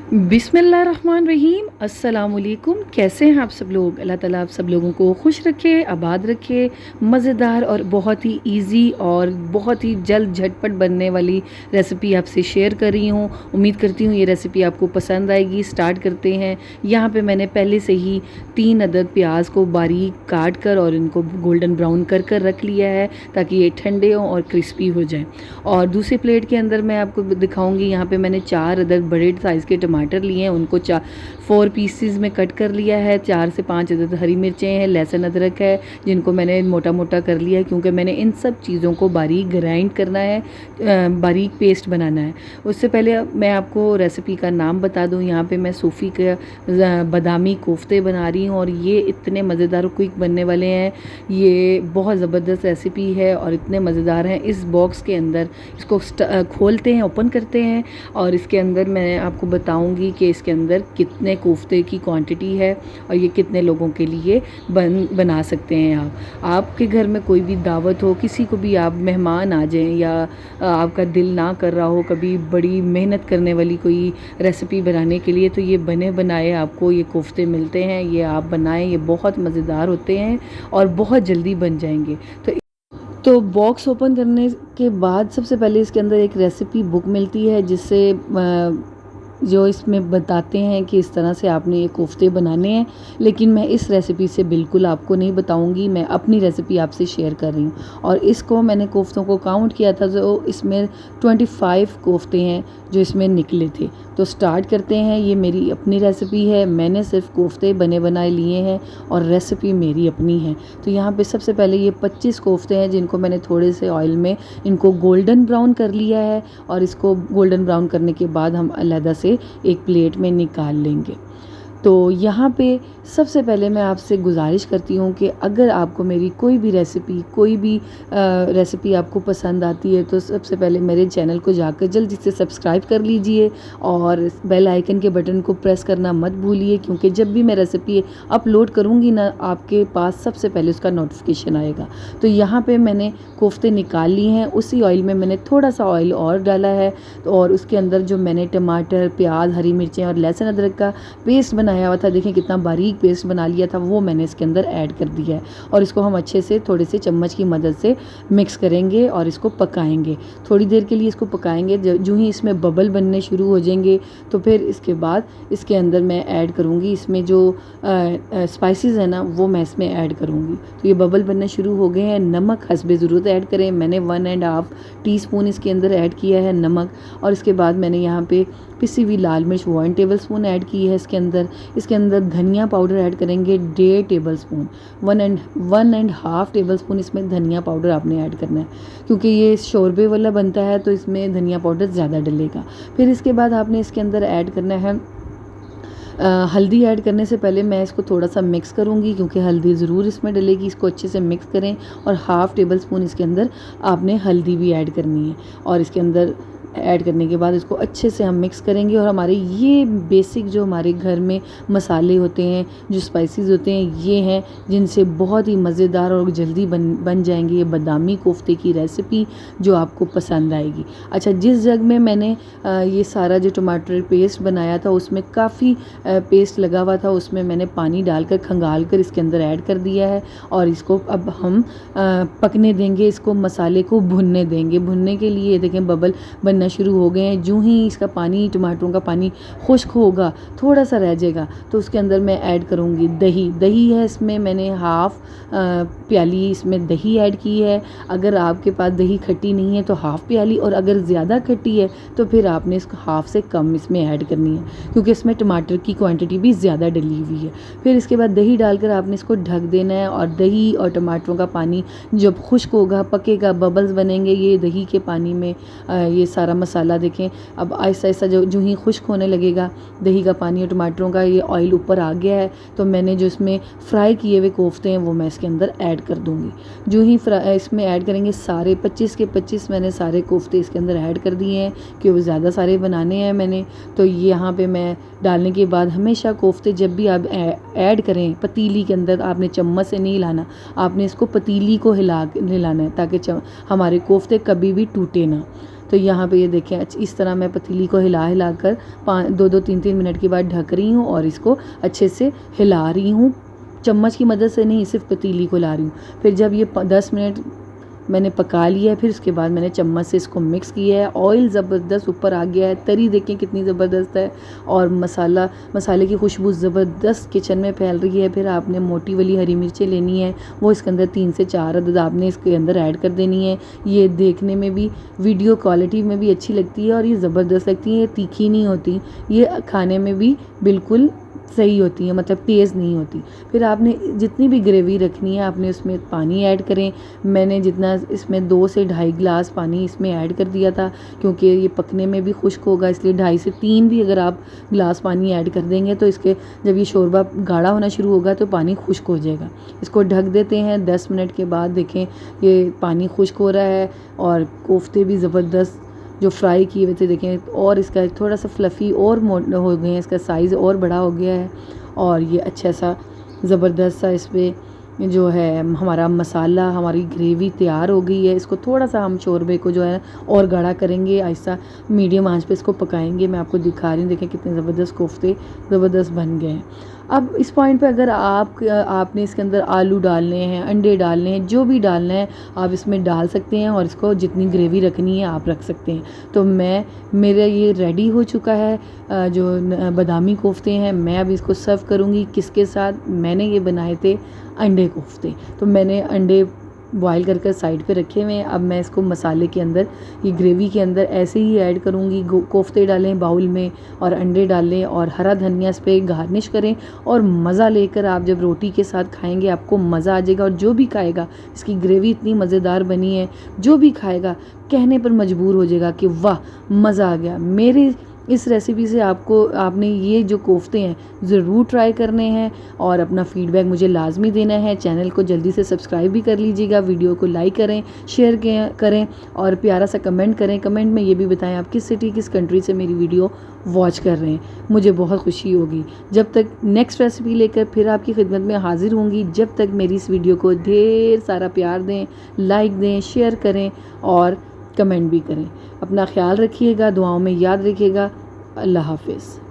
बिस्मिल्लाहिर्रहमानिर्रहीम। अस्सलामुअलैकुम। कैसे हैं आप सब लोग? अल्लाह ताला आप सब लोगों को खुश रखे, आबाद रखे। मज़ेदार और बहुत ही इजी और बहुत ही जल्द झटपट बनने वाली रेसिपी आपसे शेयर कर रही हूँ। उम्मीद करती हूँ ये रेसिपी आपको पसंद आएगी। स्टार्ट करते हैं। यहाँ पे मैंने पहले से ही 3 अदद प्याज को बारीक काट कर और इनको गोल्डन ब्राउन कर रख लिया है ताकि ये ठंडे हों और क्रिस्पी हो जाएं। और दूसरी प्लेट के अंदर मैं आपको दिखाऊंगी, यहाँ पे मैंने 4 अदद बड़े साइज़ के टमाटर लिए हैं, उनको 4 पीसेस में कट कर लिया है। 4 से 5 अदद हरी मिर्चें हैं, लहसुन अदरक है जिनको मैंने मोटा मोटा कर लिया है क्योंकि मैंने इन सब चीज़ों को बारीक ग्राइंड करना है, बारीक पेस्ट बनाना है। उससे पहले मैं आपको रेसिपी का नाम बता दूं, यहाँ पे मैं सूफ़ी के बादामी कोफ्ते बना रही हूँ और ये इतने मज़ेदार और क्विक बनने वाले हैं। ये बहुत ज़बरदस्त रेसिपी है और इतने मज़ेदार हैं। इस बॉक्स के अंदर इसको खोलते हैं, ओपन करते हैं और इसके अंदर मैं आपको बताऊंगी कि इसके अंदर कितने कोफ्ते की क्वांटिटी है और ये कितने लोगों के लिए बना सकते हैं। आपके घर में कोई भी दावत हो, किसी को भी आप मेहमान आ जाएं या आपका दिल ना कर रहा हो कभी बड़ी मेहनत करने वाली कोई रेसिपी बनाने के लिए, तो ये बने बनाए आपको ये कोफ्ते मिलते हैं। ये आप बनाएं, ये बहुत मज़ेदार होते हैं और बहुत जल्दी बन जाएंगे। तो बॉक्स ओपन करने के बाद सबसे पहले इसके अंदर एक रेसिपी बुक मिलती है जिससे जो इसमें बताते हैं कि इस तरह से आपने ये कोफ्ते बनाने हैं। लेकिन मैं इस रेसिपी से बिल्कुल आपको नहीं बताऊंगी, मैं अपनी रेसिपी आपसे शेयर कर रही हूँ। और इसको मैंने कोफ्तों को काउंट किया था तो इसमें 25 कोफ्ते हैं जो इसमें निकले थे। तो स्टार्ट करते हैं। ये मेरी अपनी रेसिपी है, मैंने सिर्फ कोफ्ते बने बनाए लिए हैं और रेसिपी मेरी अपनी है। तो यहाँ पे सबसे पहले ये 25 कोफ्ते हैं जिनको मैंने थोड़े से ऑयल में इनको गोल्डन ब्राउन कर लिया है और इसको गोल्डन ब्राउन करने के बाद हम अलहदा से एक प्लेट में निकाल लेंगे। तो यहाँ पे सबसे पहले मैं आपसे गुजारिश करती हूँ कि अगर आपको मेरी कोई भी रेसिपी आपको पसंद आती है तो सबसे पहले मेरे चैनल को जाकर जल्दी से सब्सक्राइब कर लीजिए और बेल आइकन के बटन को प्रेस करना मत भूलिए, क्योंकि जब भी मैं रेसिपी अपलोड करूँगी ना आपके पास सबसे पहले उसका नोटिफिकेशन आएगा। तो यहाँ पे मैंने कोफ्ते निकाल लिए हैं। उसी ऑयल में मैंने थोड़ा सा ऑयल और डाला है और उसके अंदर जो मैंने टमाटर, प्याज, हरी मिर्चें और लहसुन अदरक का पेस्ट बनाया हुआ था, देखें कितना बारीक पेस्ट बना लिया था, वो मैंने इसके अंदर ऐड कर दिया है। और इसको हम अच्छे से थोड़े से चम्मच की मदद से मिक्स करेंगे और इसको पकाएंगे। थोड़ी देर के लिए इसको पकाएंगे। जो ही इसमें बबल बनने शुरू हो जाएंगे तो फिर इसके बाद इसके अंदर मैं ऐड करूँगी, इसमें जो स्पाइसेस है ना वो मैं इसमें ऐड करूँगी। तो ये बबल बनने शुरू हो गए हैं। नमक हस्बे ज़रूरत ऐड करें। मैंने 1.5 टीस्पून इसके अंदर ऐड किया है नमक। और इसके बाद मैंने यहाँ पे पिसी हुई लाल मिर्च 1 टेबलस्पून ऐड की है इसके अंदर धनिया पाउडर ऐड करेंगे 1.5 टेबलस्पून। 1.5 टेबलस्पून इसमें धनिया पाउडर आपने ऐड करना है क्योंकि ये शोरबे वाला बनता है तो इसमें धनिया पाउडर ज़्यादा डलेगा। फिर इसके बाद आपने इसके अंदर ऐड करना है हल्दी। ऐड करने से पहले मैं इसको थोड़ा सा मिक्स करूँगी क्योंकि हल्दी ज़रूर इसमें डलेगी। इसको अच्छे से मिक्स करें और 1/2 टेबलस्पून इसके अंदर आपने हल्दी भी ऐड करनी है। और इसके अंदर ऐड करने के बाद इसको अच्छे से हम मिक्स करेंगे और हमारे ये बेसिक जो हमारे घर में मसाले होते हैं, जो स्पाइसेस होते हैं, ये हैं जिनसे बहुत ही मज़ेदार और जल्दी बन जाएंगे ये बादामी कोफ्ते की रेसिपी जो आपको पसंद आएगी। अच्छा, जिस जग में मैंने ये सारा जो टमाटर पेस्ट बनाया था उसमें काफ़ी पेस्ट लगा हुआ था, उसमें मैंने पानी डालकर खंगाल कर इसके अंदर ऐड कर दिया है और इसको अब हम पकने देंगे। इसको मसाले को भुनने देंगे। भुनने के लिए देखें बबल बनना शुरू हो गए हैं। जो ही इसका पानी, टमाटरों का पानी खुश्क होगा, थोड़ा सा रह जाएगा, तो उसके अंदर मैं ऐड करूँगी दही है। इसमें मैंने 1/2 प्याली इसमें दही ऐड की है। अगर आपके पास दही खट्टी नहीं है तो 1/2 प्याली, और अगर ज़्यादा खट्टी है तो फिर आपने इसको 1/2 से कम इसमें ऐड करनी है क्योंकि इसमें टमाटर की क्वांटिटी भी ज़्यादा डली हुई है। फिर इसके बाद दही डालकर आपने इसको ढक देना है और दही और टमाटरों का पानी जब खुश्क होगा, पकेगा, बबल्स बनेंगे ये दही के पानी में, ये सारा मसाला देखें अब आहिस्ता आहिस्ता जो ही खुश्क होने लगेगा, दही का पानी और टमाटरों का ये ऑयल ऊपर आ गया है, तो मैंने जो इसमें फ्राई किए हुए कोफ्ते हैं वो मैं इसके अंदर ऐड कर दूंगी। जो ही इसमें ऐड करेंगे सारे 25 के 25 मैंने सारे कोफ्ते इसके अंदर ऐड कर दिए हैं कि वो ज़्यादा सारे बनाने हैं मैंने। तो यहाँ पे मैं डालने के बाद हमेशा कोफ्ते जब भी आप ऐड करें पतीली के अंदर, आपने चम्मच से नहीं हिलाना, आपने इसको पतीली को हिलाना है ताकि हमारे कोफ्ते कभी भी टूटे ना। तो यहाँ पे ये देखें इस तरह मैं पतीली को हिला हिला कर 2-2 3-3 मिनट के बाद ढक रही हूँ और इसको अच्छे से हिला रही हूँ। चम्मच की मदद से नहीं, सिर्फ पतीली को ला रही हूँ। फिर जब ये 10 मिनट मैंने पका लिया है, फिर उसके बाद मैंने चम्मच से इसको मिक्स किया है। ऑयल ज़बरदस्त ऊपर आ गया है, तरी देखें कितनी ज़बरदस्त है और मसाले की खुशबू ज़बरदस्त किचन में फैल रही है। फिर आपने मोटी वाली हरी मिर्चें लेनी है, वो इसके अंदर 3 से 4 अदद आपने इसके अंदर ऐड कर देनी है। ये देखने में भी वीडियो क्वालिटी में भी अच्छी लगती है और ये ज़बरदस्त लगती है। ये तीखी नहीं होती, ये खाने में भी बिल्कुल सही होती है, मतलब तेज़ नहीं होती। फिर आपने जितनी भी ग्रेवी रखनी है आपने उसमें पानी ऐड करें। मैंने जितना इसमें 2 से 2.5 गिलास पानी इसमें ऐड कर दिया था, क्योंकि ये पकने में भी खुश्क होगा, इसलिए 2.5 से 3 भी अगर आप गिलास पानी ऐड कर देंगे तो इसके जब ये शोरबा गाढ़ा होना शुरू होगा तो पानी खुश्क हो जाएगा। इसको ढक देते हैं। 10 मिनट के बाद देखें ये पानी खुश्क हो रहा है और कोफ्ते भी ज़बरदस्त जो फ्राई किए हुए थे देखें, और इसका थोड़ा सा फ्लफ़ी और हो गए हैं, इसका साइज़ और बड़ा हो गया है और ये अच्छा सा ज़बरदस्त सा इस पर जो है हमारा मसाला, हमारी ग्रेवी तैयार हो गई है। इसको थोड़ा सा हम शोरबे को जो है और गाढ़ा करेंगे, ऐसा मीडियम आंच पे इसको पकाएंगे। मैं आपको दिखा रही हूँ, देखें कितने ज़बरदस्त कोफ्ते ज़बरदस्त बन गए हैं। अब इस पॉइंट पे अगर आपने इसके अंदर आलू डालने हैं, अंडे डालने हैं, जो भी डालना है आप इसमें डाल सकते हैं और इसको जितनी ग्रेवी रखनी है आप रख सकते हैं। तो मेरा ये रेडी हो चुका है जो बादामी कोफ्ते हैं। मैं अब इसको सर्व करूँगी किसके साथ। मैंने ये बनाए थे अंडे कोफ्ते, तो मैंने अंडे बॉयल कर साइड पे रखे हुए हैं। अब मैं इसको मसाले के अंदर, ये ग्रेवी के अंदर ऐसे ही ऐड करूँगी। कोफ्ते डालें बाउल में और अंडे डालें और हरा धनिया इस पर गार्निश करें और मज़ा लेकर आप जब रोटी के साथ खाएंगे आपको मज़ा आ जाएगा। और जो भी खाएगा, इसकी ग्रेवी इतनी मज़ेदार बनी है, जो भी खाएगा कहने पर मजबूर हो जाएगा कि वाह मज़ा आ गया। मेरे इस रेसिपी से आपने ये जो कोफ्ते हैं ज़रूर ट्राई करने हैं और अपना फ़ीडबैक मुझे लाजमी देना है। चैनल को जल्दी से सब्सक्राइब भी कर लीजिएगा, वीडियो को लाइक करें, शेयर करें और प्यारा सा कमेंट करें। कमेंट में ये भी बताएं आप किस सिटी, किस कंट्री से मेरी वीडियो वॉच कर रहे हैं, मुझे बहुत खुशी होगी। जब तक नेक्स्ट रेसिपी लेकर फिर आपकी खिदमत में हाजिर होंगी, जब तक मेरी इस वीडियो को ढेर सारा प्यार दें, लाइक दें, शेयर करें और कमेंट भी करें। अपना ख्याल रखिएगा, दुआओं में याद रखिएगा। अल्लाह हाफ़िज़।